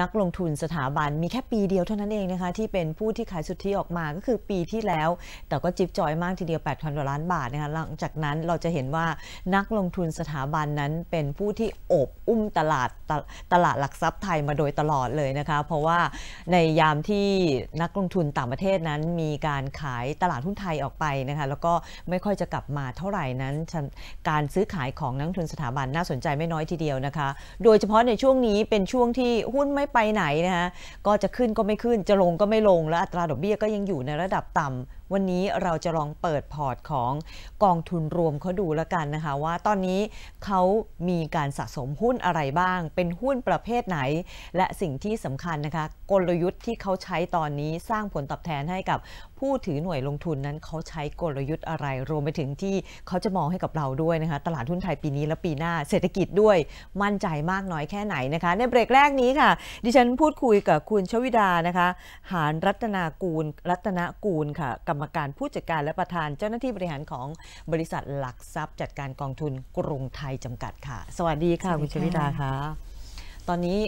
นักลงทุนสถาบันมีแค่ปีเดียวเท่านั้นเองนะคะที่เป็นผู้ที่ขายสุทธิออกมาก็คือปีที่แล้วแต่ก็จิ๊บจอยมากทีเดียว 8,000 กว่าล้านบาทนะคะหลังจากนั้นเราจะเห็นว่านักลงทุนสถาบันนั้นเป็นผู้ที่โอบอุ้มตลาดหลักทรัพย์ไทยมาโดยตลอดเลยนะคะเพราะว่าในยามที่นักลงทุนต่างประเทศนั้นมีการขายตลาดหุ้นไทยออกไปนะคะแล้วก็ไม่ค่อยจะกลับมาเท่าไหร่นั้นการซื้อขายของนักลงทุนสถาบันน่าสนใจไม่น้อยทีเดียวนะคะโดยเฉพาะในช่วงนี้เป็นช่วงที่หุ้นไม่ไปไหนนะคะก็จะขึ้นก็ไม่ขึ้นจะลงก็ไม่ลงและอัตราดอกเบี้ยก็ยังอยู่ในระดับต่ำวันนี้เราจะลองเปิดพอร์ตของกองทุนรวมเขาดูแล้วกันนะคะว่าตอนนี้เขามีการสะสมหุ้นอะไรบ้างเป็นหุ้นประเภทไหนและสิ่งที่สำคัญนะคะกลยุทธ์ที่เขาใช้ตอนนี้สร้างผลตอบแทนให้กับผู้ถือหน่วยลงทุนนั้นเขาใช้กลยุทธ์อะไรรวมไปถึงที่เขาจะมองให้กับเราด้วยนะคะตลาดหุ้นไทยปีนี้และปีหน้าเศรษฐกิจด้วยมั่นใจมากน้อยแค่ไหนนะคะในเบรกแรกนี้ค่ะดิฉันพูดคุยกับคุณชวิดานะคะหานรัตนกูลค่ะกรรมการผู้จัดการและประธานเจ้าหน้าที่บริหารของบริษัทหลักทรัพย์จัดการกองทุนกรุงไทยจำกัดค่ะสวัสดีค่ะคุณชวิดาค่ะตอนนี้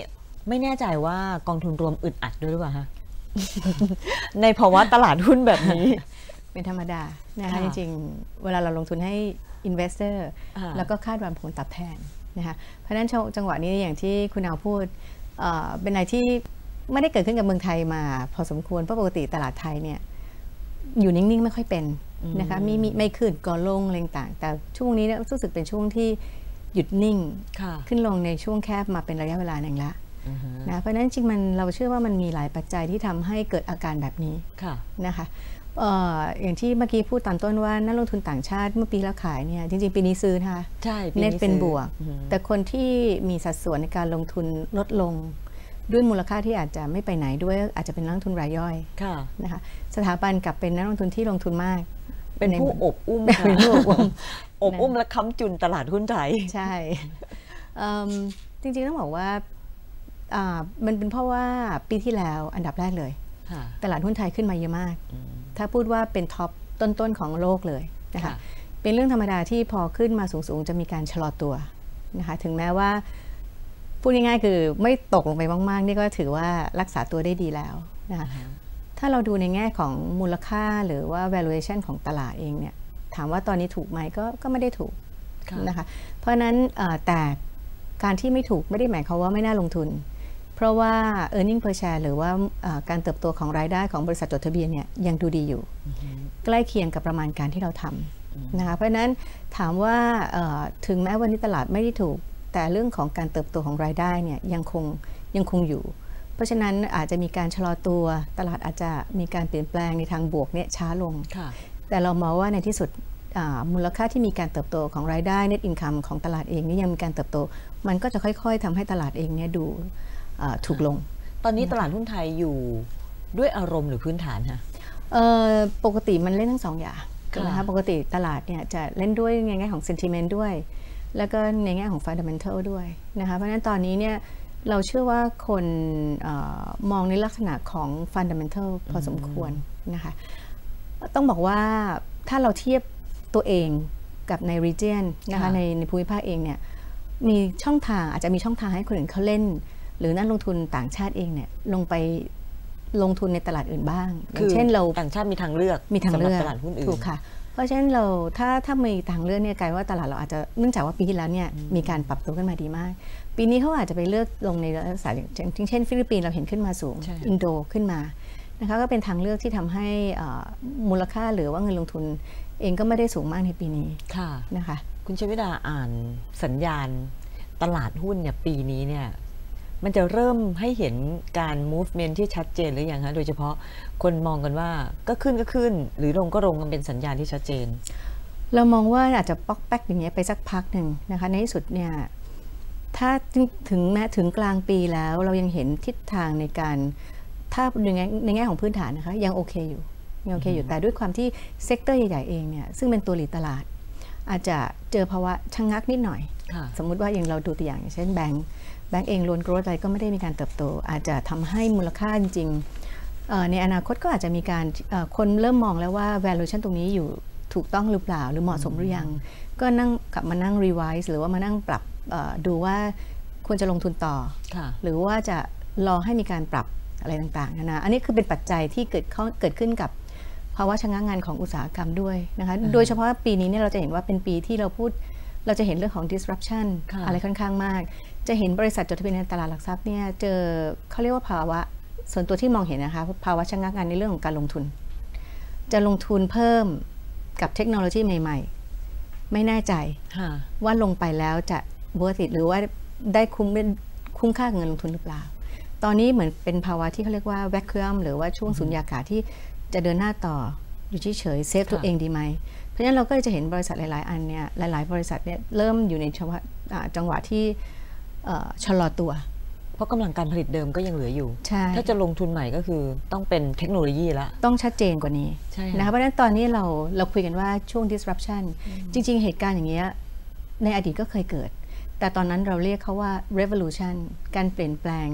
ไม่แน่ใจว่ากองทุนรวมอึดอัดด้วยหรือเปล่าฮะ ในภาวะตลาดหุ้นแบบนี้เป็นธรรมดานะคะจริงๆเวลาเราลงทุนให้ investor แล้วก็คาดหวังผลตอบแทนนะคะเพราะฉะนั้นจังหวะนี้อย่างที่คุณเอาพูดเป็นอะไรที่ไม่ได้เกิดขึ้นกับเมืองไทยมาพอสมควรเพราะปกติตลาดไทยเนี่ยอยู่นิ่งๆไม่ค่อยเป็นนะคะไม่ขึ้นก็ลงอะไรต่างแต่ช่วงนี้เนี่ยรู้สึกเป็นช่วงที่หยุดนิ่งขึ้นลงในช่วงแคบมาเป็นระยะเวลาหนึ่งละนะเพราะฉะนั้นจริงเราเชื่อว่ามันมีหลายปัจจัยที่ทำให้เกิดอาการแบบนี้นะคะอย่างที่เมื่อกี้พูดตอนต้นว่านักลงทุนต่างชาติเมื่อปีแล้วขายเนี่ยจริงๆปีนี้ซื้อนะคะเน็ตเป็นบวกแต่คนที่มีสัดส่วนในการลงทุนลดลงด้วยมูลค่าที่อาจจะไม่ไปไหนด้วยอาจจะเป็นนักลงทุนรายย่อยนะคะสถาบันกลับเป็นนักลงทุนที่ลงทุนมากเป็นผู้อบอุ้มเป็นผู้อบอุ้มและค้ำจุนตลาดหุ้นไทยใช่จริงๆต้องบอกว่ามันเป็นเพราะว่าปีที่แล้วอันดับแรกเลยตลาดหุ้นไทยขึ้นมาเยอะมากถ้าพูดว่าเป็นท็อปต้นๆของโลกเลยนะคะเป็นเรื่องธรรมดาที่พอขึ้นมาสูงๆจะมีการชะลอตัวนะคะถึงแม้ว่าพูดง่ายๆคือไม่ตกลงไปมากๆนี่ก็ถือว่ารักษาตัวได้ดีแล้วนะคะถ้าเราดูในแง่ของมูลค่าหรือว่า valuation ของตลาดเองเนี่ยถามว่าตอนนี้ถูกไหมก็ไม่ได้ถูกนะคะเพราะฉะนั้นแต่การที่ไม่ถูกไม่ได้หมายความว่าไม่น่าลงทุนเพราะว่า earning per share หรือว่าการเติบโตของรายได้ของบริษัทจดทะเบียนเนี่ยยังดูดีอยู่ใกล้เคียงกับประมาณการที่เราทำนะคะเพราะฉะนั้นถามว่าถึงแม้วันนี้ตลาดไม่ได้ถูกแต่เรื่องของการเติบโตของรายได้เนี่ยยังคงอยู่เพราะฉะนั้นอาจจะมีการชะลอตัวตลาดอาจจะมีการเปลี่ยนแปลงในทางบวกเนี่ยช้าลงแต่เรามองว่าในที่สุดมูลค่าที่มีการเติบโตของรายได้ net income ของตลาดเองนี่ยังมีการเติบโตมันก็จะค่อยๆทำให้ตลาดเองเนี่ยดูถูกลงตอนนี้ตลาดหุ้นไทยอยู่ด้วยอารมณ์หรือพื้นฐานคะปกติมันเล่นทั้งสองอย่างนะคะปกติตลาดเนี่ยจะเล่นด้วยในแง่ของ sentiment ด้วยแล้วก็ในแง่ของ fundamental ด้วยนะคะเพราะฉะนั้นตอนนี้เนี่ยเราเชื่อว่าคนมองในลักษณะของ fundamental พอสมควรนะคะต้องบอกว่าถ้าเราเทียบตัวเองกับใน region นะคะในภูมิภาคเองเนี่ยมีช่องทางอาจจะมีช่องทางให้คนอื่นเขาเล่นหรือนักลงทุนต่างชาติเองเนี่ยลงไปลงทุนในตลาดอื่นบ้างอย่างเช่นเราต่างชาติมีทางเลือกสำหรับตลาดหุ้นอื่นถูกค่ะเพราะฉะนั้นเราถ้ามีทางเลือกเนี่ยกลายว่าตลาดเราอาจจะเนื่องจากว่าปีที่แล้วเนี่ยมีการปรับตัวขึ้นมาดีมากปีนี้เขาอาจจะไปเลือกลงในลักษณะอย่างเช่นฟิลิปปินส์เราเห็นขึ้นมาสูงอินโดขึ้นมานะคะก็เป็นทางเลือกที่ทำให้มูลค่าหรือว่าเงินลงทุนเองก็ไม่ได้สูงมากในปีนี้นะคะคุณชวิดาอ่านสัญญาณตลาดหุ้นเนี่ยปีนี้เนี่ยมันจะเริ่มให้เห็นการ movement ที่ชัดเจนหรือยังคะโดยเฉพาะคนมองกันว่าก็ขึ้นหรือลงก็ลงกันเป็นสัญญาณที่ชัดเจนเรามองว่าอาจจะป๊อกแป๊กอย่างเงี้ยไปสักพักหนึ่งนะคะในที่สุดเนี่ยถ้าถึงกลางปีแล้วเรายังเห็นทิศทางในการถ้าในแง่ของพื้นฐานนะคะยังโอเคอยู่แต่ด้วยความที่เซกเตอร์ใหญ่ๆเองเนี่ยซึ่งเป็นตัวหลีดตลาดอาจจะเจอภาวะชะงักนิดหน่อยสมมุติว่าอย่างเราดูตัวอย่างเช่นแบงก์เองล้วนโกรธอะไรก็ไม่ได้มีการเติบโตอาจจะทำให้มูลค่าจริงๆในอนาคตก็อาจจะมีการคนเริ่มมองแล้วว่า valuation ตรงนี้อยู่ถูกต้องหรือเปล่าหรือเหมาะสมหรือยังก็กลับมานั่ง revise หรือว่ามานั่งปรับดูว่าควรจะลงทุนต่อหรือว่าจะ รอให้มีการปรับอะไรต่างๆนะอันนี้คือเป็นปัจจัยที่เกิดขึ้นกับภาวะชะงักงานของอุตสาหกรรมด้วยนะคะโดยเฉพาะปีนี้เนี่ยเราจะเห็นว่าเป็นปีที่เราจะเห็นเรื่องของ disruption อะไรค่อนข้างมากจะเห็นบริษัทจดทะเบียนในตลาดหลักทรัพย์เนี่ยเจอเขาเรียกว่าภาวะส่วนตัวที่มองเห็นนะคะภาวะชะงักงานในเรื่องของการลงทุนจะลงทุนเพิ่มกับเทคโนโลยีใหม่ๆไม่แน่ใจว่าลงไปแล้วจะ worth it หรือว่าได้คุ้มค่าเงินลงทุนหรือเปล่าตอนนี้เหมือนเป็นภาวะที่เขาเรียกว่า vacuum หรือว่าช่วงสุญญากาศที่จะเดินหน้าต่ออยู่เฉยๆเซฟตัวเองดีไหมเพราะฉะนั้นเราก็จะเห็นบริษัทหลายๆอันเนี่ยหลายๆบริษัทเนี่ยเริ่มอยู่ในจังหวะที่ชะลอตัวเพราะกำลังการผลิตเดิมก็ยังเหลืออยู่ถ้าจะลงทุนใหม่ก็คือต้องเป็นเทคโนโลยีละต้องชัดเจนกว่านี้นะคะเพราะฉะนั้นตอนนี้เราคุยกันว่าช่วง disruption จริงๆเหตุการณ์อย่างเงี้ยในอดีตก็เคยเกิดแต่ตอนนั้นเราเรียกเขาว่า revolution การเปลี่ยนแปลง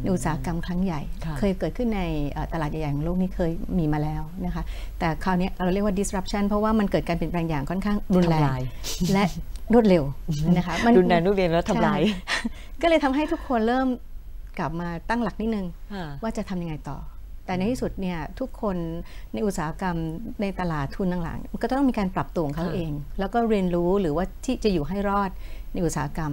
ในอุตสาหกรรมครั้งใหญ่เคยเกิดขึ้นในตลาดใหญ่ๆของโลกนี้เคยมีมาแล้วนะคะแต่คราวนี้เราเรียกว่า disruption เพราะว่ามันเกิดการเปลี่ยนแปลงอย่างค่อนข้างรุนแรงและรวดเร็วนะคะรุนแรงรวดเร็วแล้วทำลายก็เลยทำให้ทุกคนเริ่มกลับมาตั้งหลักนิดนึงว่าจะทำยังไงต่อแต่ในที่สุดเนี่ยทุกคนในอุตสาหกรรมในตลาดทุนต่างๆก็ต้องมีการปรับตัวของเขาเองแล้วก็เรียนรู้หรือว่าที่จะอยู่ให้รอดในอุตสาหกรรม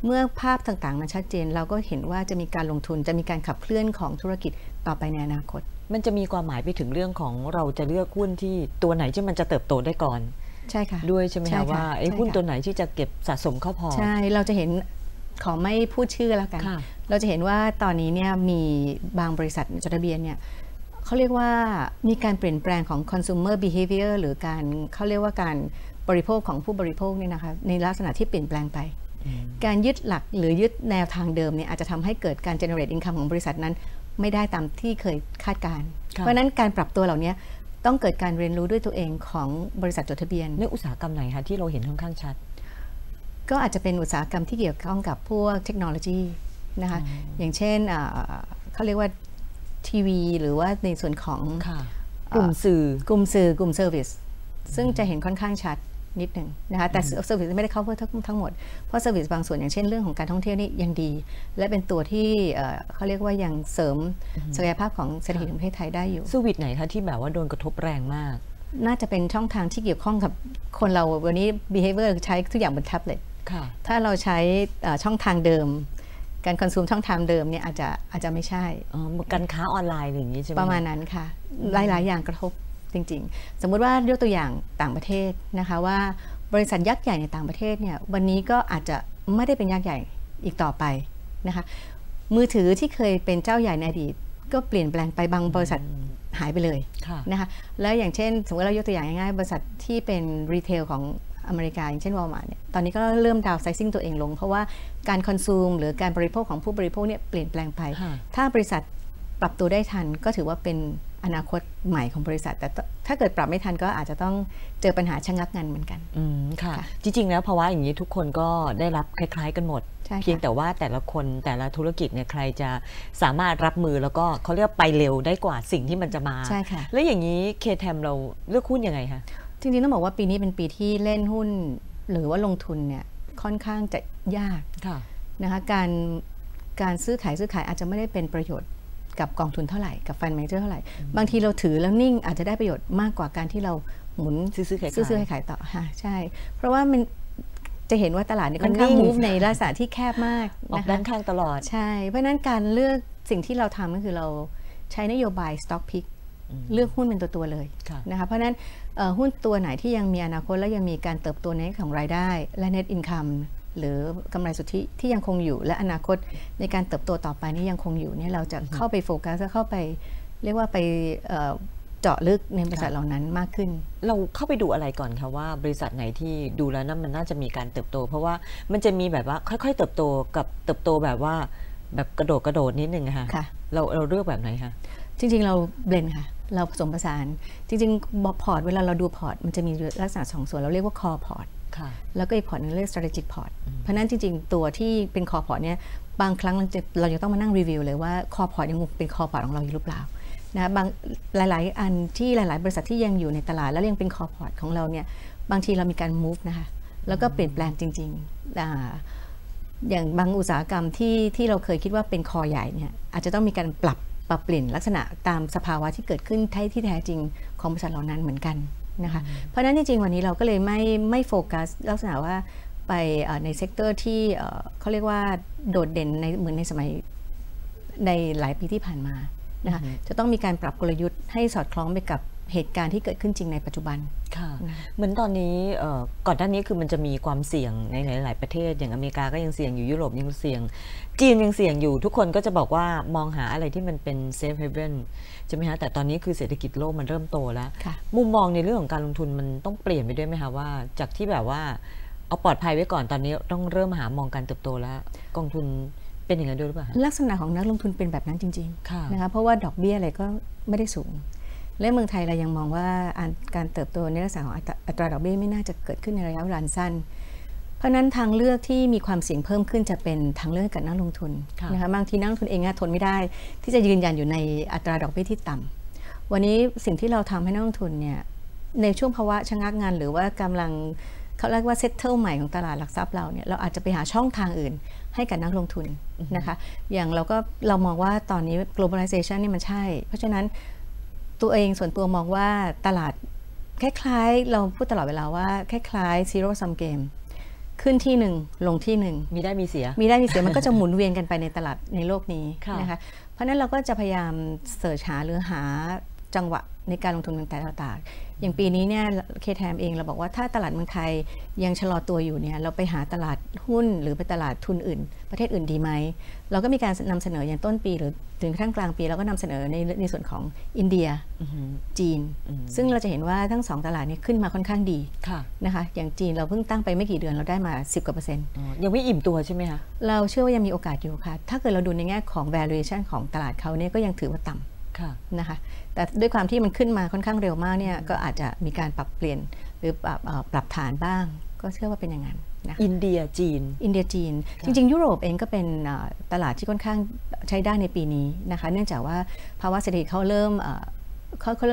เมื่อภาพต่างๆมันชัดเจนเราก็เห็นว่าจะมีการลงทุนจะมีการขับเคลื่อนของธุรกิจต่อไปในอนาคตมันจะมีความหมายไปถึงเรื่องของเราจะเลือกหุ้นที่ตัวไหนที่มันจะเติบโตได้ก่อนใช่ค่ะด้วยใช่ไหมคะว่าไอ้หุ้นตัวไหนที่จะเก็บสะสมเข้าพอใช่เราจะเห็นขอไม่พูดชื่อแล้วกันเราจะเห็นว่าตอนนี้เนี่ยมีบางบริษัทจดทะเบียนเนี่ยเขาเรียกว่ามีการเปลี่ยนแปลงของ consumer behavior หรือการเขาเรียกว่าการบริโภคของผู้บริโภคเนี่ยนะคะในลักษณะที่เปลี่ยนแปลงไปการยึดหลักหรือยึดแนวทางเดิมเนี่ยอาจจะทำให้เกิดการ generate income ของบริษัทนั้นไม่ได้ตามที่เคยคาดการเพราะนั้นการปรับตัวเหล่านี้ต้องเกิดการเรียนรู้ด้วยตัวเองของบริษัทจดทะเบียนในอุตสาหกรรมไหนคะที่เราเห็นค่อนข้างชัดก็อาจจะเป็นอุตสาหกรรมที่เกี่ยวข้องกับพวกเทคโนโลยีนะคะอย่างเช่นเขาเรียกว่าทีวีหรือว่าในส่วนของกลุ่มสื่อกลุ่มเซอร์วิสซึ่งจะเห็นค่อนข้างชัดนิดหนึ่งนะคะแต่เซอร์วิสไม่ได้ cover ทั้งหมดเพราะเซอร์วิสบางส่วนอย่างเช่นเรื่องของการท่องเที่ยวนี่ยังดีและเป็นตัวที่เขาเรียกว่ายังเสริมศักยภาพของเศรษฐกิจของประเทศไทยได้อยู่เซอร์วิสไหนคะที่แบบว่าโดนกระทบแรงมากน่าจะเป็นช่องทางที่เกี่ยวข้องกับคนเราวันนี้ behavior ใช้ทุกอย่างบนแท็บเล็ตถ้าเราใช้ช่องทางเดิมการคอนซูมช่องทางเดิมเนี่ยอาจจะไม่ใช่การค้าออนไลน์อย่างนี้ใช่ไหมประมาณนั้นค่ะหลายอย่างกระทบจริงๆสมมุติว่ายกตัวอย่างต่างประเทศนะคะว่าบริษัทยักษ์ใหญ่ในต่างประเทศเนี่ยวันนี้ก็อาจจะไม่ได้เป็นยักษ์ใหญ่อีกต่อไปนะคะมือถือที่เคยเป็นเจ้าใหญ่ในอดีตก็เปลี่ยนแปลงไปบางบริษัทหายไปเลยนะคะแล้วอย่างเช่นสมมติเรายกตัวอย่างง่ายๆบริษัทที่เป็นรีเทลของอเมริกาอย่างเช่นวอลมาร์ทเนี่ยตอนนี้ก็เริ่มดาวไซซิ่งตัวเองลงเพราะว่าการคอนซูมหรือการบริโภคของผู้บริโภคเนี่ยเปลี่ยนแปลงไปถ้าบริษัทปรับตัวได้ทันก็ถือว่าเป็นอนาคตใหม่ของบริษัทแต่ถ้าเกิดปรับไม่ทันก็อาจจะต้องเจอปัญหาชะงักงันเหมือนกันค่ะจริงๆแล้วภาวะอย่างนี้ทุกคนก็ได้รับคล้ายๆกันหมดเพียงแต่ว่าแต่ละคนแต่ละธุรกิจเนี่ยใครจะสามารถรับมือแล้วก็เขาเรียกไปเร็วได้กว่าสิ่งที่มันจะมาใช่ค่ะแล้วอย่างนี้เคแทมเราเลือกหุ้นยังไงคะจริงๆต้องบอกว่าปีนี้เป็นปีที่เล่นหุ้นหรือว่าลงทุนเนี่ยค่อนข้างจะยากนะคะการซื้อขายอาจจะไม่ได้เป็นประโยชน์กับกองทุนเท่าไหร่กับฟันแมเนเจอร์เท่าไหร่บางทีเราถือแล้วนิ่งอาจจะได้ประโยชน์มากกว่าการที่เราหมุนซื้อขายต่อค่ะใช่เพราะว่ามันจะเห็นว่าตลาดนี่ค่อนข้างมูฟในลักษณะที่แคบมากนะคะด้านข้างตลอดใช่เพราะนั้นการเลือกสิ่งที่เราทำก็คือเราใช้นโยบาย stock pick เลือกหุ้นเป็นตัวเลยนะคะเพราะนั้นหุ้นตัวไหนที่ยังมีอนาคตและยังมีการเติบโตในของรายได้และ net income หรือกำไรสุทธิที่ยังคงอยู่และอนาคตในการเติบโตต่อไปนี้ยังคงอยู่เนี่ยเราจะเข้าไปโฟกัสและเข้าไปเรียกว่าไปเจาะลึกในบริษัทเหล่านั้นมากขึ้นเราเข้าไปดูอะไรก่อนคะว่าบริษัทไหนที่ดูแล้วนั้นมันน่าจะมีการเติบโตเพราะว่ามันจะมีแบบว่าค่อยๆเติบโตกับเติบโตแบบว่าแบบกระโดดนิดนึงค่ะเราเลือกแบบไหนคะจริงๆเราเบลนด์ค่ะเราผสมผสานจริงๆพอร์ตเวลาเราดูพอร์ตมันจะมีลักษณะ2ส่วนเราเรียกว่า core port แล้วก็อีกพอร์ตนึงเรียก strategic port เพราะนั้นจริงๆตัวที่เป็น core port เนี่ยบางครั้งเราจะต้องมานั่งรีวิวเลยว่า core port ยังเป็น core port ของเราอยู่หรือเปล่านะบางหลายๆอันที่หลายๆบริษัทที่ยังอยู่ในตลาดแล้วยังเป็น core port ของเราเนี่ยบางทีเรามีการ move นะคะแล้วก็เปลี่ยนแปลงจริงๆ อย่างบางอุตสาหกรรมที่เราเคยคิดว่าเป็นคอใหญ่เนี่ยอาจจะต้องมีการปรับเปลี่ยนลักษณะตามสภาวะที่เกิดขึ้นที่แท้จริงของบริษัทเหล่านั้นเหมือนกันนะคะเพราะฉะนั้นจริงๆวันนี้เราก็เลยไม่โฟกัสลักษณะว่าไปในเซกเตอร์ที่เขาเรียกว่าโดดเด่นในเหมือนในสมัยในหลายปีที่ผ่านมานะคะจะต้องมีการปรับกลยุทธ์ให้สอดคล้องไปกับเหตุการณ์ที่เกิดขึ้นจริงในปัจจุบันค่ะเหมือนตอนนี้ก่อนหน้านี้คือมันจะมีความเสี่ยงในหลายๆประเทศอย่างอเมริกาก็ยังเสี่ยงอยู่ยุโรปยังเสี่ยงจีนยังเสี่ยงอยู่ทุกคนก็จะบอกว่ามองหาอะไรที่มันเป็นเซฟเฮเว่นใช่ไหมคะแต่ตอนนี้คือเศรษฐกิจโลกมันเริ่มโตแล้วมุมมองในเรื่องของการลงทุนมันต้องเปลี่ยนไปด้วยไหมคะว่าจากที่แบบว่าเอาปลอดภัยไว้ก่อนตอนนี้ต้องเริ่มหามองการเติบโตแล้วกองทุนเป็นอย่างนั้นด้วยหรือเปล่าลักษณะของนักลงทุนเป็นแบบนั้นจริงๆนะคะเพราะว่าดอกเบี้ยอะไรก็ไม่ได้สูงและเมืองไทยเรายังมองว่าการเติบโตในลักษณะของอัตราดอกเบี้ยไม่น่าจะเกิดขึ้นในระยะเวลาสั้นเพราะนั้นทางเลือกที่มีความเสี่ยงเพิ่มขึ้นจะเป็นทางเลือกกับนักลงทุนนะคะบางทีนักลงทุนเองทนไม่ได้ที่จะยืนยันอยู่ในอัตราดอกเบี้ยที่ต่ำวันนี้สิ่งที่เราทำให้นักลงทุนเนี่ยในช่วงภาวะชะงักงันหรือว่ากำลังเขาเรียกว่าเซตเทิลใหม่ของตลาดหลักทรัพย์เราเนี่ยเราอาจจะไปหาช่องทางอื่นให้กับนักลงทุนนะคะอย่างเรามองว่าตอนนี้ globalization นี่มันใช่เพราะฉะนั้นตัวเองส่วนตัวมองว่าตลาดคล้ายๆเราพูดตลอดเวลาว่าคล้ายๆ zero sum game ขึ้นที่หนึ่งลงที่หนึ่งมีได้มีเสียมันก็จะหมุนเวียนกันไปในตลาดในโลกนี้นะคะเพราะนั้นเราก็จะพยายามเสิร์ชหาหรือหาจังหวะในการลงทุนในแต่ละตลาดอย่างปีนี้เนี่ยKTMเองเราบอกว่าถ้าตลาดเมืองไทยยังชะลอตัวอยู่เนี่ยเราไปหาตลาดหุ้นหรือไปตลาดทุนอื่นประเทศอื่นดีไหมเราก็มีการนำเสนออย่างต้นปีหรือถึงกระทั่งกลางปีเราก็นำเสนอในส่วนของอินเดียจีนซึ่งเราจะเห็นว่าทั้ง2ตลาดนี้ขึ้นมาค่อนข้างดีนะคะอย่างจีนเราเพิ่งตั้งไปไม่กี่เดือนเราได้มา10 กว่า%ยังไม่อิ่มตัวใช่ไหมคะเราเชื่อว่ายังมีโอกาสอยู่ค่ะถ้าเกิดเราดูในแง่ของ valuation ของตลาดเขาเนี่ยก็ยังถือว่าต่ำนะคะแต่ด้วยความที่มันขึ้นมาค่อนข้างเร็วมากเนี่ยก็อาจจะมีการปรับเปลี่ยนหรือปรับฐานบ้างก็เชื่อว่าเป็นอย่างนั้นนะคะอินเดียจีนจริงๆยุโรปเองก็เป็นตลาดที่ค่อนข้างใช้ได้ในปีนี้นะคะเนื่องจากว่าภาวะเศรษฐกิจเขาเริ่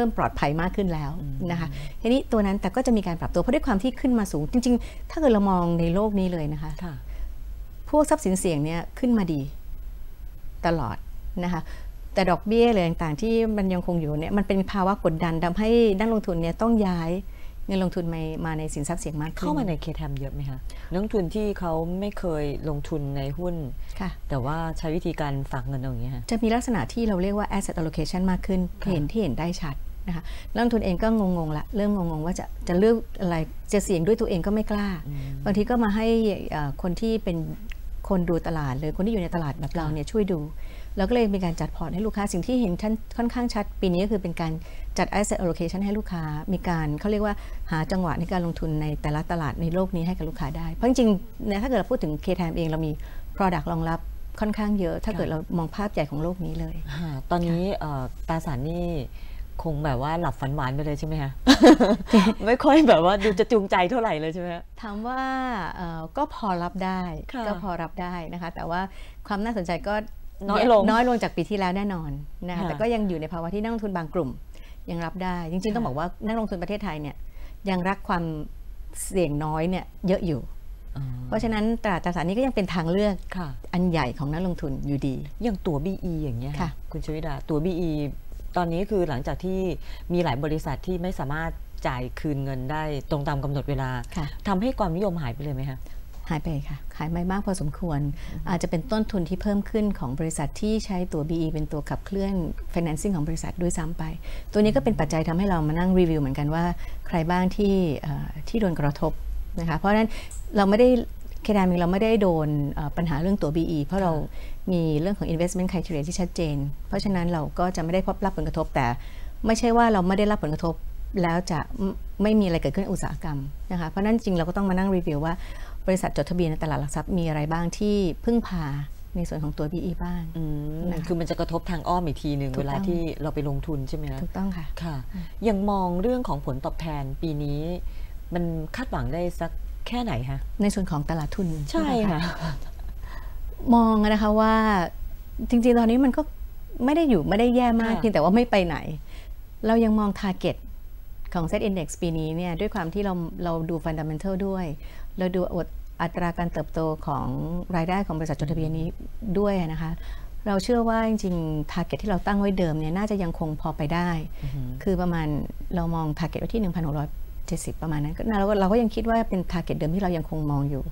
มปลอดภัยมากขึ้นแล้วนะคะทีนี้ตัวนั้นแต่ก็จะมีการปรับตัวเพราะด้วยความที่ขึ้นมาสูงจริงๆถ้าเกิดเรามองในโลกนี้เลยนะคะพวกทรัพย์สินเสี่ยงเนี่ยขึ้นมาดีตลอดนะคะแต่ดอกเบี้ยอะไรต่างๆที่มันยังคงอยู่เนี่ยมันเป็นภาวะกดดันทำให้นักลงทุนเนี่ยต้องย้ายเงินลงทุนมาในสินทรัพย์เสี่ยงมากขึ้นเข้ามาในKTMเยอะไหมคะนักลงทุนที่เขาไม่เคยลงทุนในหุ้นแต่ว่าใช้วิธีการฝากเงินอย่างนี้ค่ะจะมีลักษณะที่เราเรียกว่า asset allocation มากขึ้นที่เห็นได้ชัดนะคะนักลงทุนเองก็งงๆละเริ่มงงๆว่าจะเลือกอะไรจะเสี่ยงด้วยตัวเองก็ไม่กล้าบางทีก็มาให้คนที่เป็นคนดูตลาดหรือคนที่อยู่ในตลาดแบบเราเนี่ยช่วยดูแล้วก็เลยมีการจัดพอร์ตให้ลูกค้าสิ่งที่เห็นค่อนข้างชัดปีนี้ก็คือเป็นการจัด asset allocation ให้ลูกค้ามีการเขาเรียกว่าหาจังหวะในการลงทุนในแต่ละตลาดในโลกนี้ให้กับลูกค้าได้เพราะจริงๆเนี่ยถ้าเกิดเราพูดถึง KTM เองเรามี product รองรับค่อนข้างเยอะถ้าเกิดเรามองภาพใหญ่ของโลกนี้เลยตอนนี้ตราสารนี่คงแบบว่าหลับฝันหวานไปเลยใช่ไหมคะ ไม่ค่อยแบบว่าดูจะจูงใจเท่าไหร่เลยใช่ไหมถามว่าก็พอรับได้นะคะแต่ว่าความน่าสนใจก็น้อยลงจากปีที่แล้วแน่นอนนะคะแต่ก็ยังอยู่ในภาวะที่นักลงทุนบางกลุ่มยังรับได้จริงๆต้องบอกว่านักลงทุนประเทศไทยเนี่ยยังรักความเสี่ยงน้อยเนี่ยเยอะอยู่เพราะฉะนั้นตราสารนี้ก็ยังเป็นทางเลือกอันใหญ่ของนักลงทุนอยู่ดีอย่างตัว BE อย่างเงี้ยคุณชวิดาตัว BE ตอนนี้คือหลังจากที่มีหลายบริษัทที่ไม่สามารถจ่ายคืนเงินได้ตรงตามกำหนดเวลาทำให้ความนิยมหายไปเลยไหมคะหายไปค่ะหายไปมากพอสมควรอาจจะเป็นต้นทุนที่เพิ่มขึ้นของบริษัทที่ใช้ตัว BE เป็นตัวขับเคลื่อน financing ของบริษัทด้วยซ้ำไปตัวนี้ก็เป็นปัจจัยทำให้เรามานั่งรีวิวเหมือนกันว่าใครบ้างที่โดนกระทบนะคะเพราะฉะนั้นเราไม่ได้KTMเราไม่ได้โดนปัญหาเรื่องตัว BE เพราะเรามีเรื่องของ investment criteria ที่ชัดเจนเพราะฉะนั้นเราก็จะไม่ได้รับผลกระทบแต่ไม่ใช่ว่าเราไม่ได้รับผลกระทบแล้วจะไม่มีอะไรเกิดขึ้นในอุตสาหกรรมนะคะเพราะนั้นจริงเราก็ต้องมานั่งรีวิวว่าบริษัทจดทะเบียนในตลาดหลักทรัพย์มีอะไรบ้างที่พึ่งพาในส่วนของตัว BE บ้างคือมันจะกระทบทางอ้อมอีกทีหนึ่งเวลาที่เราไปลงทุนใช่ไหมคะถูกต้องค่ะยังมองเรื่องของผลตอบแทนปีนี้มันคาดหวังได้สักแค่ไหนคะในส่วนของตลาดทุนใช่ค่ะมองนะคะว่าจริงๆตอนนี้มันก็ไม่ได้แย่มากเพียงแต่ว่าไม่ไปไหนเรายังมอง target ของ Set Index ปีนี้เนี่ยด้วยความที่เราดู fundamental ด้วยเราดู อัตราการเติบโตของรายได้ของบริษัทจดทะเบียนนี้ด้วยนะคะเราเชื่อว่าจริงๆ target ที่เราตั้งไว้เดิมเนี่ยน่าจะยังคงพอไปได้คือประมาณเรามอง target ไว้ที่ 1,670 ประมาณนั้นเราก็ยังคิดว่าเป็น target เดิมที่เรายังคงมองอยู่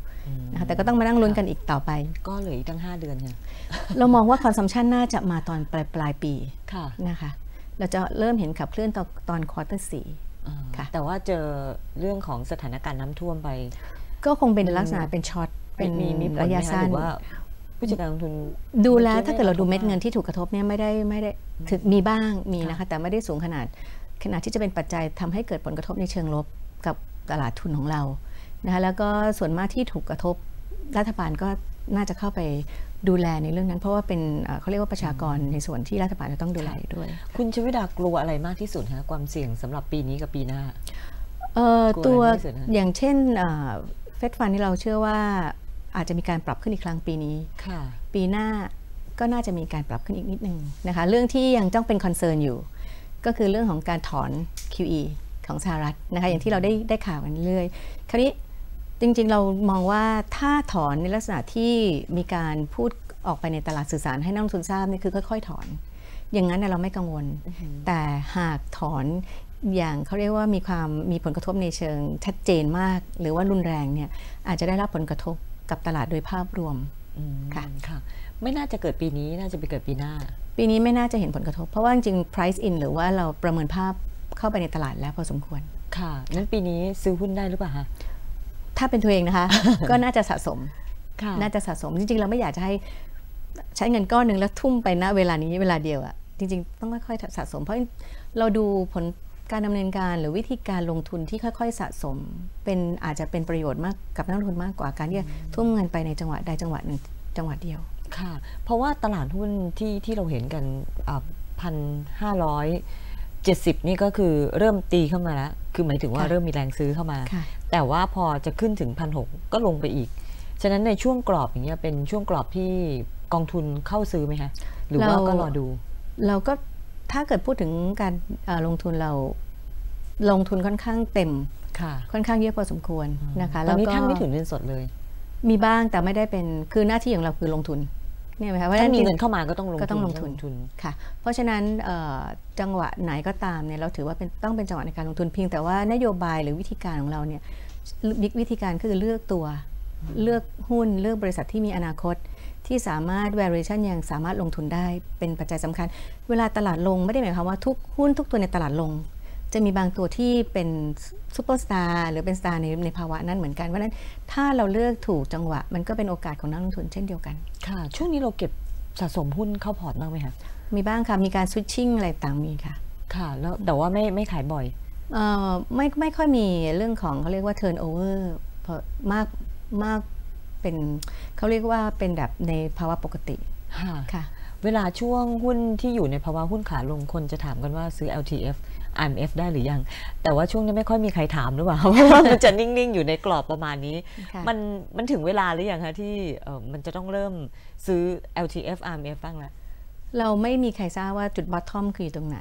นะคะแต่ก็ต้องมานั่งลุ้นกันอีกต่อไปก็เหลืออีกตั้ง5 เดือนค่ะเรามองว่า consumption น่าจะมาตอนปลายปีนะคะเราจะเริ่มเห็นขับเคลื่อนตอน quarter 4ค่ะแต่ว่าเจอเรื่องของสถานการณ์น้ำท่วมไปก็คงเป็นลักษณะเป็นช็อตเป็นระยะสั้นว่าผู้จัดการลงทุนดูแล้วถ้าเกิดเราดูเม็ดเงินที่ถูกกระทบเนี่ยไม่ได้ถึงมีบ้างมีนะคะแต่ไม่ได้สูงขนาดที่จะเป็นปัจจัยทำให้เกิดผลกระทบในเชิงลบกับตลาดทุนของเรานะคะแล้วก็ส่วนมากที่ถูกกระทบรัฐบาลก็น่าจะเข้าไปดูแลในเรื่องนั้นเพราะว่าเป็นเขาเรียกว่าประชากรในส่วนที่รัฐบาลจะต้องดูแลด้วยคุณชวิดากลัวอะไรมากที่สุดคะความเสี่ยงสำหรับปีนี้กับปีหน้าตัวอย่างเช่นเฟดฟันที่เราเชื่อว่าอาจจะมีการปรับขึ้นอีกครั้งปีนี้ปีหน้าก็น่าจะมีการปรับขึ้นอีกนิดนึงนะคะเรื่องที่ยังต้องเป็นคอนเซิร์นอยู่ก็คือเรื่องของการถอน QE ของสหรัฐนะคะอย่างที่เราได้ข่าวกันเรื่อยคราวนี้จริงๆเรามองว่าถ้าถอนในลักษณะที่มีการพูดออกไปในตลาดสื่อสารให้นักลงทุนทราบนี่คือค่อยๆถอนอย่างนั้นเราไม่กังวลแต่หากถอนอย่างเขาเรียกว่ามีผลกระทบในเชิงชัดเจนมากหรือว่ารุนแรงเนี่ยอาจจะได้รับผลกระทบกับตลาดโดยภาพรวมค่ะไม่น่าจะเกิดปีนี้น่าจะไปเกิดปีหน้าปีนี้ไม่น่าจะเห็นผลกระทบเพราะว่าจริงๆ price in หรือว่าเราประเมินภาพเข้าไปในตลาดแล้วพอสมควรค่ะงั้นปีนี้ซื้อหุ้นได้หรือเปล่าคะถ้าเป็นตัวเองนะคะ ก็น่าจะสะสมน่าจะสะสมจริงๆเราไม่อยากจะให้ใช้เงินก้อนหนึ่งแล้วทุ่มไปณเวลานี้เวลาเดียวอะจริงๆต้องค่อยๆสะสมเพราะเราดูผลการดำเนินการหรือวิธีการลงทุนที่ค่อยๆสะสมอาจจะเป็นประโยชน์มากกับนักลงทุนมากกว่าการที่ทุ่มเงินไปในจังหวะใดจังหวะหนึ่งจังหวะเดียวค่ะเพราะว่าตลาดหุ้นที่เราเห็นกัน1,570นี่ก็คือเริ่มตีเข้ามาแล้วคือหมายถึงว่าเริ่มมีแรงซื้อเข้ามาแต่ว่าพอจะขึ้นถึง 1,600 ก็ลงไปอีกฉะนั้นในช่วงกรอบอย่างเงี้ยเป็นช่วงกรอบที่กองทุนเข้าซื้อไหมคะหรือว่าก็รอดูเราก็ถ้าเกิดพูดถึงการลงทุนเราลงทุนค่อนข้างเต็มค่อนข้างเยอะพอสมควรนะคะตอนนี้ท่านไม่ถึงเงินสดเลยมีบ้างแต่ไม่ได้เป็นคือหน้าที่ของเราคือลงทุนเนี่ยไหมคะถ้ามีเงินเข้ามาก็ต้องลงทุนค่ะเพราะฉะนั้นจังหวะไหนก็ตามเนี่ยเราถือว่าต้องเป็นจังหวะในการลงทุนเพียงแต่ว่านโยบายหรือวิธีการของเราเนี่ยวิธีการคือเลือกตัวเลือกหุ้นเลือกบริษัทที่มีอนาคตที่สามารถ valuation ยังสามารถลงทุนได้เป็นปัจจัยสำคัญเวลาตลาดลงไม่ได้หมายความว่าทุกหุ้นทุกตัวในตลาดลงจะมีบางตัวที่เป็นซูเปอร์สตาร์หรือเป็นสตาร์ในภาวะนั้นเหมือนกันเพราะฉะนั้นถ้าเราเลือกถูกจังหวะมันก็เป็นโอกาสของนักลงทุนเช่นเดียวกันค่ะช่วงนี้เราเก็บสะสมหุ้นเข้าพอร์ตบ้างไหมคะมีบ้างค่ะมีการสวิตชิ่งอะไรต่างมีค่ะค่ะแล้วแต่ว่าไม่ขายบ่อยไม่ค่อยมีเรื่องของเขาเรียกว่า turnover มากเป็นเขาเรียกว่าเป็นแบบในภาวะปกติค่ะเวลาช่วงหุ้นที่อยู่ในภาวะหุ้นขาลงคนจะถามกันว่าซื้อ LTF IMF ได้หรือยังแต่ว่าช่วงนี้ไม่ค่อยมีใครถามหรือเปล่าเพราะว่ามันจะนิ่งๆอยู่ในกรอบประมาณนี้มันถึงเวลาหรือยังคะที่มันจะต้องเริ่มซื้อ LTF IMF บ้างแล้วเราไม่มีใครทราบว่าจุด bottom คืออยู่ตรงไหน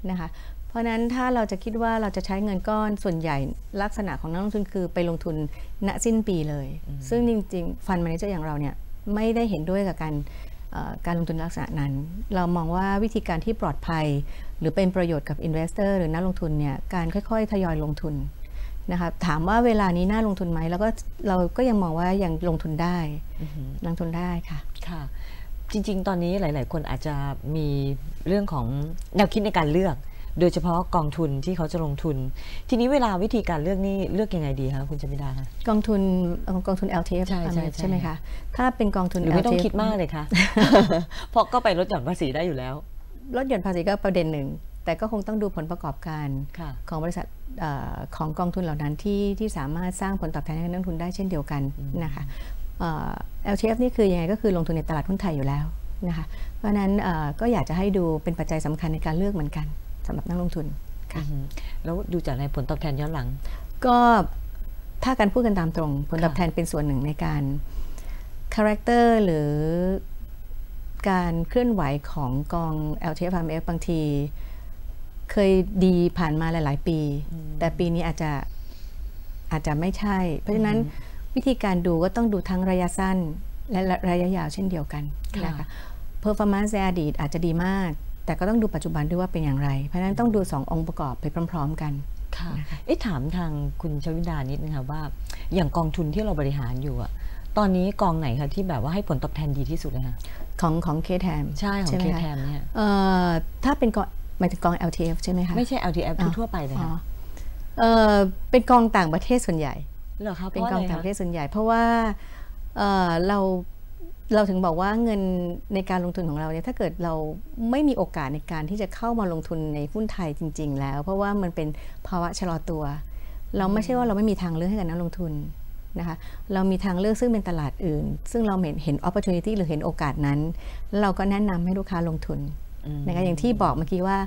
นะคะเพราะนั้นถ้าเราจะคิดว่าเราจะใช้เงินก้อนส่วนใหญ่ลักษณะของนักลงทุนคือไปลงทุนณสิ้นปีเลยซึ่งจริงๆฟันแมเนเจอร์อย่างเราเนี่ยไม่ได้เห็นด้วยกับการลงทุนลักษณะนั้นเรามองว่าวิธีการที่ปลอดภัยหรือเป็นประโยชน์กับ investor หรือนักลงทุนเนี่ยการค่อยๆทยอยลงทุนนะคะถามว่าเวลานี้น่าลงทุนไหมแล้วก็เราก็ยังมองว่ายังลงทุนได้ลงทุนได้ค่ะค่ะจริงๆตอนนี้หลายๆคนอาจจะมีเรื่องของแนวคิดในการเลือกโดยเฉพาะกองทุนที่เขาจะลงทุนทีนี้เวลาวิธีการเลือกนี่เลือกยังไงดีคะคุณจมิดาคะกองทุน LTF ใช่ไหมคะถ้าเป็นกองทุน LTF ไม่ต้องคิดมากเลยค่ะ เพราะก็ไปลดหย่อนภาษีได้อยู่แล้วลดหย่อนภาษีก็ประเด็นหนึ่งแต่ก็คงต้องดูผลประกอบการของบริษัทของกองทุนเหล่านั้นที่สามารถสร้างผลตอบแทนให้นักลงทุนได้เช่นเดียวกันนะคะLTF นี่คือยังไงก็คือลงทุนในตลาดหุ้นไทยอยู่แล้วนะคะเพราะนั้นก็อยากจะให้ดูเป็นปัจจัยสำคัญในการเลือกเหมือนกันสำหรับนักลงทุนค่ะแล้วดูจากในผลตอบแทนย้อนหลังก็ถ้าการพูดกันตามตรงผลตอบแทนเป็นส่วนหนึ่งในการคาแรคเตอร์หรือการเคลื่อนไหวของกอง LTF IMF บางทีเคยดีผ่านมาหลายๆปีแต่ปีนี้อาจจะไม่ใช่เพราะฉะนั้น วิธีการดูก็ต้องดูทั้งระยะสั้นและระยะยาวเช่นเดียวกันนะคะperformance ในอดีตอาจจะดีมากแต่ก็ต้องดูปัจจุบันด้วยว่าเป็นอย่างไรเพราะฉะนั้นต้องดู2 องค์ประกอบไปพร้อมๆกันค่ะถามทางคุณชวิดานิดนึงค่ะว่าอย่างกองทุนที่เราบริหารอยู่อะตอนนี้กองไหนคะที่แบบว่าให้ผลตอบแทนดีที่สุดเลยคะของเคแทมใช่ของเคแทมเนี่ยถ้าเป็นกองหมายถึงกอง LTF ใช่ไหมคะไม่ใช่ LTF ทั่วไปเลยค่ะเป็นกองต่างประเทศส่วนใหญ่เหรอคะเป็นกองต่างประเทศส่วนใหญ่เพราะว่าเราถึงบอกว่าเงินในการลงทุนของเราเนี่ยถ้าเกิดเราไม่มีโอกาสในการที่จะเข้ามาลงทุนในหุ้นไทยจริงๆแล้วเพราะว่ามันเป็นภาวะชะลอตัวเราไม่ใช่ว่าเราไม่มีทางเลือกให้กับนักลงทุนนะคะเรามีทางเลือกซึ่งเป็นตลาดอื่นซึ่งเราเห็น opportunity หรือเห็นโอกาสนั้นแล้วเราก็แนะนำให้ลูกค้าลงทุนนะคะอย่างที่บอกเมื่อกี้ว่า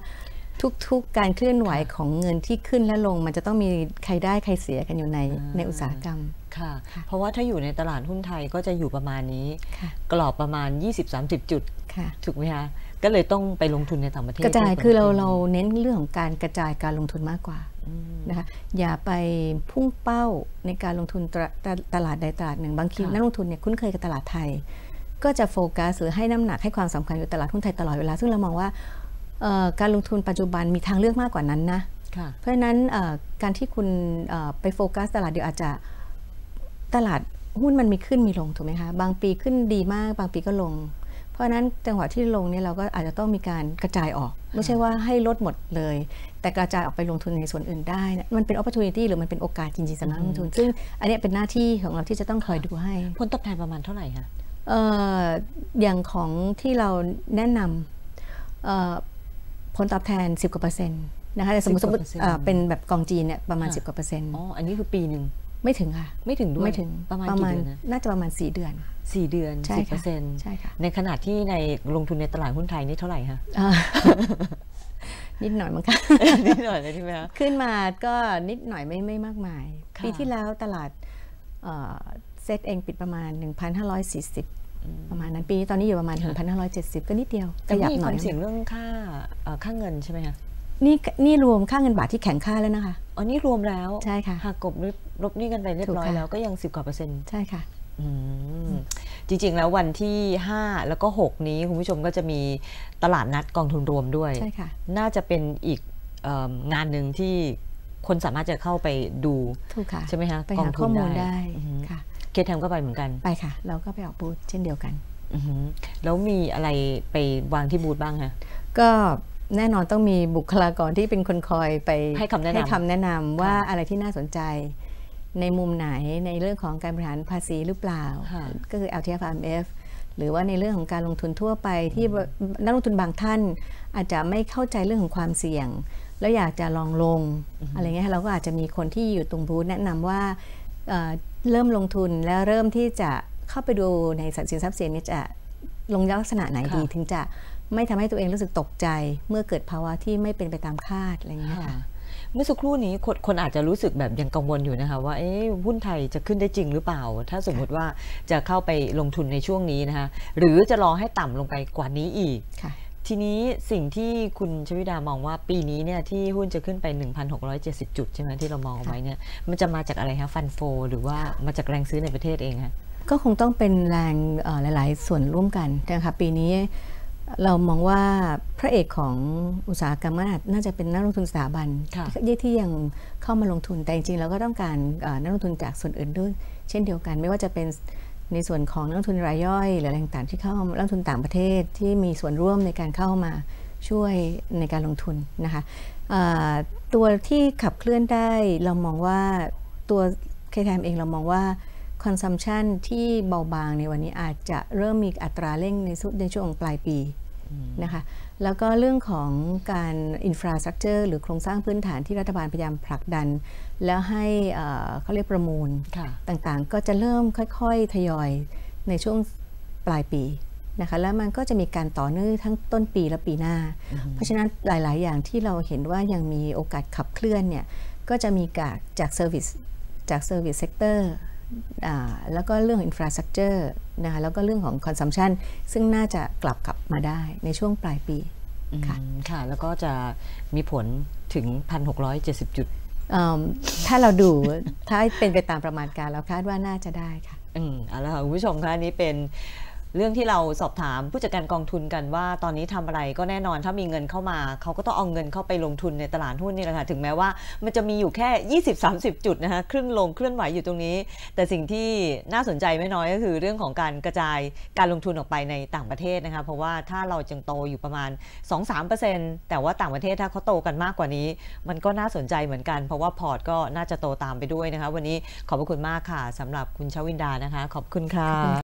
ทุกการเคลื่อนไหวของเงินที่ขึ้นและลงมันจะต้องมีใครได้ใครเสียกันอยู่ในอุตสาหกรรมค่ะเพราะว่าถ้าอยู่ในตลาดหุ้นไทยก็จะอยู่ประมาณนี้กรอบประมาณ 20-30 จุดถูกไหมคะก็เลยต้องไปลงทุนในต่างประเทศกระจายคือเราเน้นเรื่องของการกระจายการลงทุนมากกว่านะคะอย่าไปพุ่งเป้าในการลงทุนตลาดใดตลาดหนึ่งบางทีนักลงทุนเนี่ยคุ้นเคยกับตลาดไทยก็จะโฟกัสหรือให้น้ำหนักให้ความสำคัญอยู่ตลาดหุ้นไทยตลอดเวลาซึ่งเรามองว่าการลงทุนปัจจุบันมีทางเลือกมากกว่านั้นนะเพราะฉะนั้นการที่คุณไปโฟกัสตลาดเดียวอาจจะตลาดหุ้นมันมีขึ้นมีลงถูกไหมคะบางปีขึ้นดีมากบางปีก็ลงเพราะฉะนั้นจังหวะที่ลงเนี่ยเราก็อาจจะต้องมีการกระจายออกไม่ใช่ว่าให้ลดหมดเลยแต่กระจายออกไปลงทุนในส่วนอื่นได้มันเป็น opportunity หรือมันเป็นโอกาสจริงๆสำหรับนักลงทุนซึ่งอันนี้เป็นหน้าที่ของเราที่จะต้องคอยดูให้ผลตอบแทนประมาณเท่าไหร่คะอย่างของที่เราแนะนำผลตอบแทน10%กว่านะคะแต่สมมติเป็นแบบกองจีนเนี่ยประมาณ10%กว่าอ๋ออันนี้คือปีหนึ่งไม่ถึงค่ะไม่ถึงด้วยไม่ถึงประมาณกี่เดือนนะน่าจะประมาณ4 เดือน4 เดือน 10%ใช่ค่ะในขณะที่ในลงทุนในตลาดหุ้นไทยนี่เท่าไหร่คะนิดหน่อยมั้งคะนิดหน่อยเลยใช่ไหมคะขึ้นมาก็นิดหน่อยไม่มากมายปีที่แล้วตลาดเซ็ตเองปิดประมาณ 1,540 ประมาณนั้นปีตอนนี้อยู่ประมาณ 1,570 ก็นิดเดียวขยับหน่อยเสี่ยงเรื่องค่าเงินใช่ไหมคะนี่รวมค่าเงินบาทที่แข็งค่าแล้วนะคะอ๋อนี่รวมแล้วใช่ค่ะหากกบลบนี่กันไปเรียบร้อยแล้วก็ยัง10 กว่า%ใช่ค่ะจริงๆแล้ววันที่5แล้วก็6นี้คุณผู้ชมก็จะมีตลาดนัดกองทุนรวมด้วยใช่ค่ะน่าจะเป็นอีกงานหนึ่งที่คนสามารถจะเข้าไปดูถูกค่ะใช่ไหมคะไปหาข้อมูลได้ค่ะเคทแทมก็ไปเหมือนกันไปค่ะเราก็ไปออกบูธเช่นเดียวกันแล้วมีอะไรไปวางที่บูธบ้างคะก็แน่นอนต้องมีบุคลากรที่เป็นคนคอยไปให้คำแนะนำว่าอะไรที่น่าสนใจในมุมไหนในเรื่องของการบริหารภาษีหรือเปล่าก็คือ LTF RMF หรือว่าในเรื่องของการลงทุนทั่วไปที่นักลงทุนบางท่านอาจจะไม่เข้าใจเรื่องของความเสี่ยงแล้วอยากจะลองลงอะไรเงี้ยเราก็อาจจะมีคนที่อยู่ตรงบูธแนะนำว่าเริ่มลงทุนแล้วเริ่มที่จะเข้าไปดูในสินทรัพย์เสี่ยงนี้จะลงลักษณะไหนดีถึงจะไม่ทำให้ตัวเองรู้สึกตกใจเมื่อเกิดภาวะที่ไม่เป็นไปตามคาดอะไรอย่างเงี้ยค่ะเมื่อสักครู่นี้คนอาจจะรู้สึกแบบยังกังวลอยู่นะคะว่าหุ้นไทยจะขึ้นได้จริงหรือเปล่าถ้าสมมติว่าจะเข้าไปลงทุนในช่วงนี้นะคะหรือจะรอให้ต่ำลงไปกว่านี้อีกทีนี้สิ่งที่คุณชวิดามองว่าปีนี้เนี่ยที่หุ้นจะขึ้นไป 1,670 จุดใช่ไหมที่เรามองเอาไว้เนี่ยมันจะมาจากอะไรคะฟันโฟหรือว่ามาจากแรงซื้อในประเทศเองคะก็คงต้องเป็นแรงหลายๆส่วนร่วมกันนะคะปีนี้เรามองว่าพระเอกของอุตสาหกรรมน่าจะเป็นนักลงทุนสถาบันที่ยังเข้ามาลงทุนแต่จริงๆเราก็ต้องการนักลงทุนจากส่วนอื่นด้วยเช่นเดียวกันไม่ว่าจะเป็นในส่วนของนักลงทุนรายย่อยหรืออะไรต่างๆที่เข้านักลงทุนต่างประเทศที่มีส่วนร่วมในการเข้ามาช่วยในการลงทุนนะคะตัวที่ขับเคลื่อนได้เรามองว่าตัวKTMเองเรามองว่าconsumption ที่เบาบางในวันนี้อาจจะเริ่มมีอัตราเร่งในช่วงปลายปีนะคะแล้วก็เรื่องของการ infrastructure หรือโครงสร้างพื้นฐานที่รัฐบาลพยายามผลักดันแล้วให้เขาเรียกประมูลต่างๆก็จะเริ่มค่อยๆทยอยในช่วงปลายปีนะคะแล้วมันก็จะมีการต่อเนื่องทั้งต้นปีและปีหน้าเพราะฉะนั้นหลายๆอย่างที่เราเห็นว่ายังมีโอกาสขับเคลื่อนเนี่ยก็จะมีจาก service sectorแล้วก็เรื่อง infrastructure นะคะแล้วก็เรื่องของ consumption ซึ่งน่าจะกลับมาได้ในช่วงปลายปีค่ะแล้วก็จะมีผลถึง 1,670 จุด ถ้าเราดูถ้าเป็นไปตามประมาณการเราคาดว่าน่าจะได้ค่ะเอาละค่ะคุณผู้ชมคะนี้เป็นเรื่องที่เราสอบถามผู้จัดการกองทุนกันว่าตอนนี้ทำอะไรก็แน่นอนถ้ามีเงินเข้ามาเขาก็ต้องเอาเงินเข้าไปลงทุนในตลาดหุ้นนี่แหละค่ะถึงแม้ว่ามันจะมีอยู่แค่ 20-30 จุดนะคะเคลื่อนไหวอยู่ตรงนี้แต่สิ่งที่น่าสนใจไม่น้อยก็คือเรื่องของการกระจายการลงทุนออกไปในต่างประเทศนะคะเพราะว่าถ้าเราจึงโตอยู่ประมาณ 2-3% แต่ว่าต่างประเทศถ้าเขาโตกันมากกว่านี้มันก็น่าสนใจเหมือนกันเพราะว่าพอร์ตก็น่าจะโตตามไปด้วยนะคะวันนี้ขอบพระคุณมากค่ะสำหรับคุณชวินดานะคะขอบคุณค่ะ